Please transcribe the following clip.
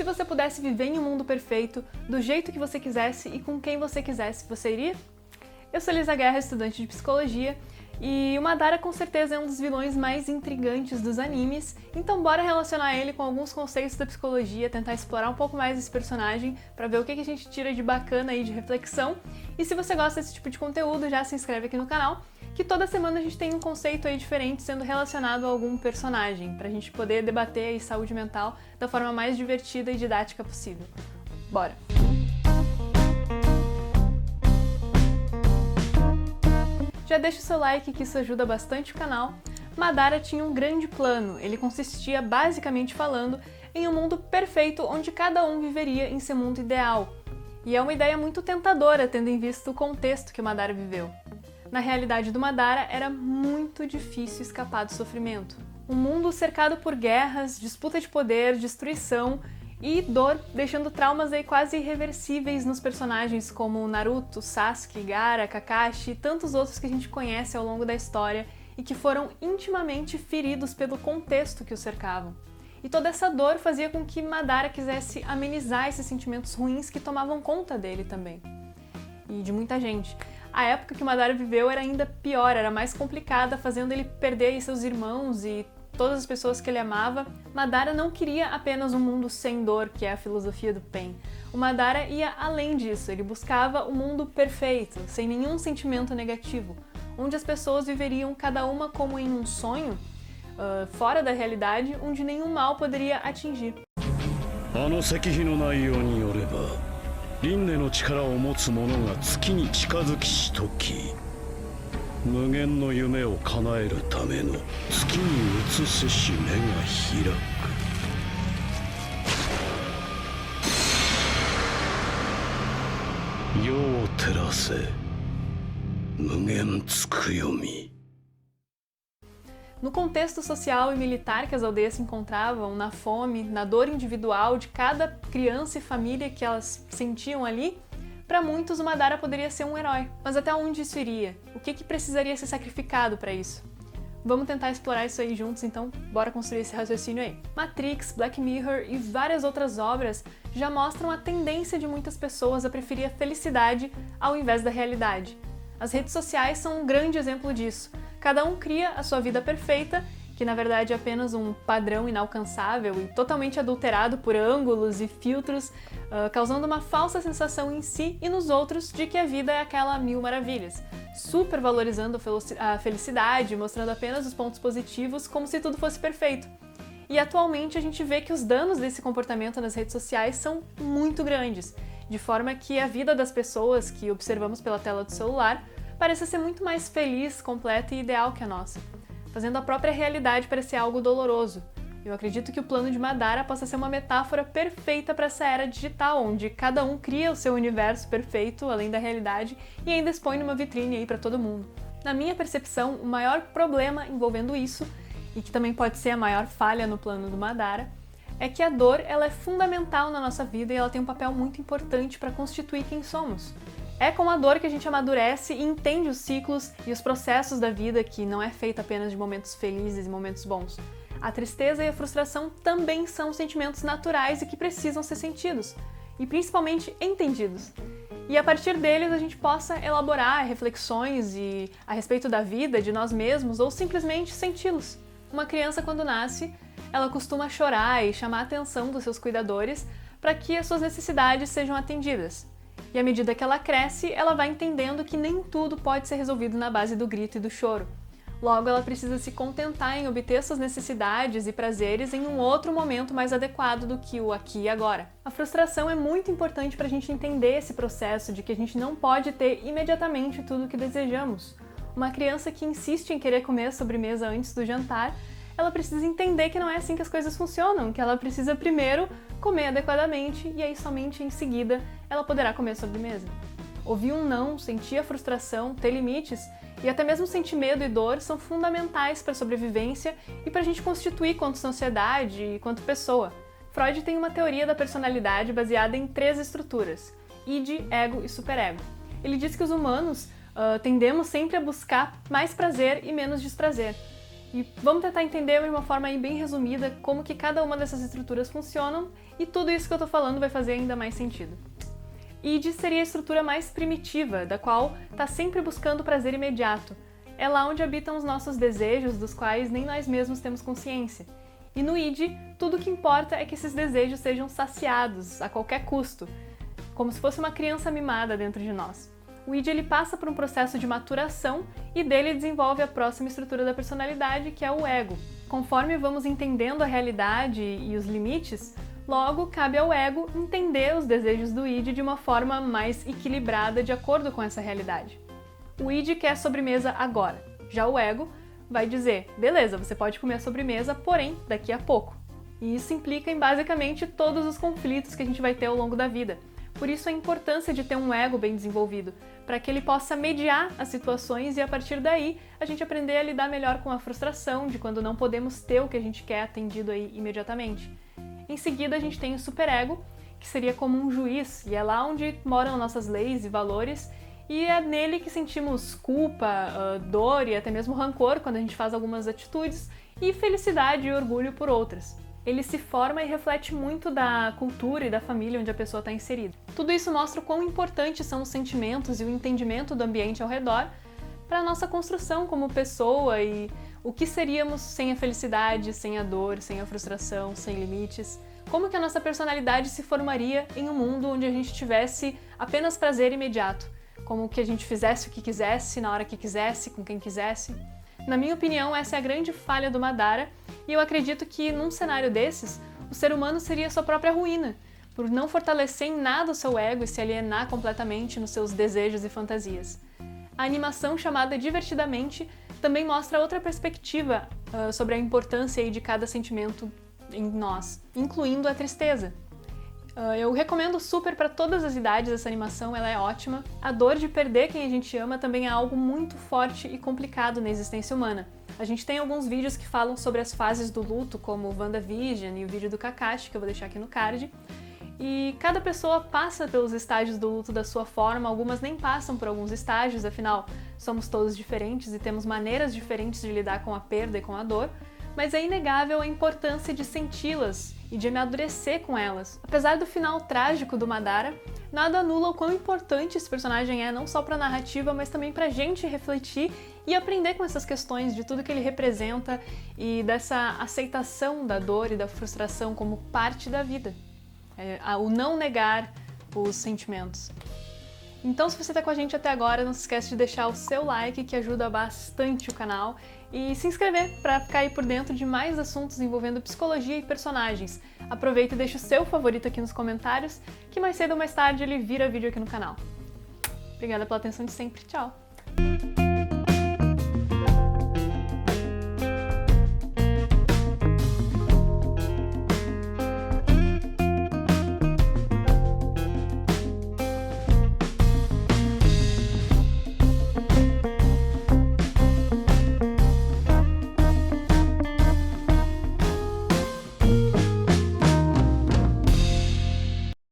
Se você pudesse viver em um mundo perfeito, do jeito que você quisesse e com quem você quisesse, você iria? Eu sou Elisa Guerra, estudante de psicologia, e o Madara com certeza é um dos vilões mais intrigantes dos animes, então bora relacionar ele com alguns conceitos da psicologia, tentar explorar um pouco mais esse personagem para ver o que a gente tira de bacana aí de reflexão. E se você gosta desse tipo de conteúdo, já se inscreve aqui no canal, que toda semana a gente tem um conceito aí diferente sendo relacionado a algum personagem, pra gente poder debater aí saúde mental da forma mais divertida e didática possível. Bora! Já deixa o seu like que isso ajuda bastante o canal. Madara tinha um grande plano, ele consistia basicamente falando em um mundo perfeito onde cada um viveria em seu mundo ideal. E é uma ideia muito tentadora tendo em vista o contexto que o Madara viveu. Na realidade do Madara, era muito difícil escapar do sofrimento. Um mundo cercado por guerras, disputa de poder, destruição e dor, deixando traumas aí quase irreversíveis nos personagens como Naruto, Sasuke, Gaara, Kakashi e tantos outros que a gente conhece ao longo da história e que foram intimamente feridos pelo contexto que os cercavam. E toda essa dor fazia com que Madara quisesse amenizar esses sentimentos ruins que tomavam conta dele também. E de muita gente. A época que o Madara viveu era ainda pior, era mais complicada, fazendo ele perder seus irmãos e todas as pessoas que ele amava. Madara não queria apenas um mundo sem dor, que é a filosofia do Pen. O Madara ia além disso, ele buscava o mundo perfeito, sem nenhum sentimento negativo, onde as pessoas viveriam cada uma como em um sonho, fora da realidade, onde nenhum mal poderia atingir. 輪廻の力を持つ者が月に近づきしとき、無限の夢を叶えるための月に映せし目が開く。世を照らせ、無限つくよみ。 No contexto social e militar que as aldeias se encontravam, na fome, na dor individual de cada criança e família que elas sentiam ali, para muitos o Madara poderia ser um herói. Mas até onde isso iria? O que precisaria ser sacrificado para isso? Vamos tentar explorar isso aí juntos, então bora construir esse raciocínio aí. Matrix, Black Mirror e várias outras obras já mostram a tendência de muitas pessoas a preferir a felicidade ao invés da realidade. As redes sociais são um grande exemplo disso. Cada um cria a sua vida perfeita, que na verdade é apenas um padrão inalcançável e totalmente adulterado por ângulos e filtros, causando uma falsa sensação em si e nos outros de que a vida é aquela mil maravilhas, super valorizando a felicidade, mostrando apenas os pontos positivos como se tudo fosse perfeito. E atualmente a gente vê que os danos desse comportamento nas redes sociais são muito grandes, de forma que a vida das pessoas que observamos pela tela do celular parece ser muito mais feliz, completa e ideal que a nossa, fazendo a própria realidade parecer algo doloroso. Eu acredito que o plano de Madara possa ser uma metáfora perfeita para essa era digital, onde cada um cria o seu universo perfeito, além da realidade, e ainda expõe numa vitrine aí para todo mundo. Na minha percepção, o maior problema envolvendo isso, e que também pode ser a maior falha no plano do Madara, é que a dor ela é fundamental na nossa vida e ela tem um papel muito importante para constituir quem somos. É com a dor que a gente amadurece e entende os ciclos e os processos da vida, que não é feita apenas de momentos felizes e momentos bons. A tristeza e a frustração também são sentimentos naturais e que precisam ser sentidos, e principalmente entendidos. E a partir deles a gente possa elaborar reflexões a respeito da vida, de nós mesmos, ou simplesmente senti-los. Uma criança quando nasce, ela costuma chorar e chamar a atenção dos seus cuidadores para que as suas necessidades sejam atendidas. E à medida que ela cresce, ela vai entendendo que nem tudo pode ser resolvido na base do grito e do choro. Logo, ela precisa se contentar em obter suas necessidades e prazeres em um outro momento mais adequado do que o aqui e agora. A frustração é muito importante para a gente entender esse processo de que a gente não pode ter imediatamente tudo o que desejamos. Uma criança que insiste em querer comer a sobremesa antes do jantar, ela precisa entender que não é assim que as coisas funcionam, que ela precisa primeiro comer adequadamente e aí somente em seguida ela poderá comer a sobremesa. Ouvir um não, sentir a frustração, ter limites e até mesmo sentir medo e dor são fundamentais para a sobrevivência e para a gente constituir quanto sociedade e quanto pessoa. Freud tem uma teoria da personalidade baseada em 3 estruturas: id, ego e superego. Ele diz que os humanos tendemos sempre a buscar mais prazer e menos desprazer. E vamos tentar entender de uma forma aí bem resumida como que cada uma dessas estruturas funcionam e tudo isso que eu tô falando vai fazer ainda mais sentido. Id seria a estrutura mais primitiva, da qual está sempre buscando prazer imediato. É lá onde habitam os nossos desejos, dos quais nem nós mesmos temos consciência. E no id, tudo o que importa é que esses desejos sejam saciados, a qualquer custo, como se fosse uma criança mimada dentro de nós. O id ele passa por um processo de maturação e dele desenvolve a próxima estrutura da personalidade, que é o ego. Conforme vamos entendendo a realidade e os limites, logo cabe ao ego entender os desejos do id de uma forma mais equilibrada de acordo com essa realidade. O id quer sobremesa agora, já o ego vai dizer, beleza, você pode comer a sobremesa, porém daqui a pouco. E isso implica em basicamente todos os conflitos que a gente vai ter ao longo da vida. Por isso a importância de ter um ego bem desenvolvido, para que ele possa mediar as situações e a partir daí a gente aprender a lidar melhor com a frustração de quando não podemos ter o que a gente quer atendido aí imediatamente. Em seguida a gente tem o superego, que seria como um juiz, e é lá onde moram nossas leis e valores, e é nele que sentimos culpa, dor e até mesmo rancor quando a gente faz algumas atitudes, e felicidade e orgulho por outras. Ele se forma e reflete muito da cultura e da família onde a pessoa está inserida. Tudo isso mostra o quão importantes são os sentimentos e o entendimento do ambiente ao redor para a nossa construção como pessoa e o que seríamos sem a felicidade, sem a dor, sem a frustração, sem limites. Como que a nossa personalidade se formaria em um mundo onde a gente tivesse apenas prazer imediato, como que a gente fizesse o que quisesse, na hora que quisesse, com quem quisesse. Na minha opinião, essa é a grande falha do Madara, e eu acredito que num cenário desses, o ser humano seria sua própria ruína, por não fortalecer em nada o seu ego e se alienar completamente nos seus desejos e fantasias. A animação chamada Divertidamente também mostra outra perspectiva sobre a importância aí de cada sentimento em nós, incluindo a tristeza. Eu recomendo super para todas as idades essa animação, ela é ótima. A dor de perder quem a gente ama também é algo muito forte e complicado na existência humana. A gente tem alguns vídeos que falam sobre as fases do luto, como o WandaVision e o vídeo do Kakashi, que eu vou deixar aqui no card. E cada pessoa passa pelos estágios do luto da sua forma, algumas nem passam por alguns estágios, afinal, somos todos diferentes e temos maneiras diferentes de lidar com a perda e com a dor, mas é inegável a importância de senti-las e de amadurecer com elas. Apesar do final trágico do Madara, nada anula o quão importante esse personagem é, não só para a narrativa, mas também para a gente refletir e aprender com essas questões de tudo que ele representa e dessa aceitação da dor e da frustração como parte da vida. O não negar os sentimentos. Então, se você está com a gente até agora, não se esquece de deixar o seu like, que ajuda bastante o canal, e se inscrever para ficar aí por dentro de mais assuntos envolvendo psicologia e personagens. Aproveita e deixa o seu favorito aqui nos comentários, que mais cedo ou mais tarde ele vira vídeo aqui no canal. Obrigada pela atenção de sempre, tchau!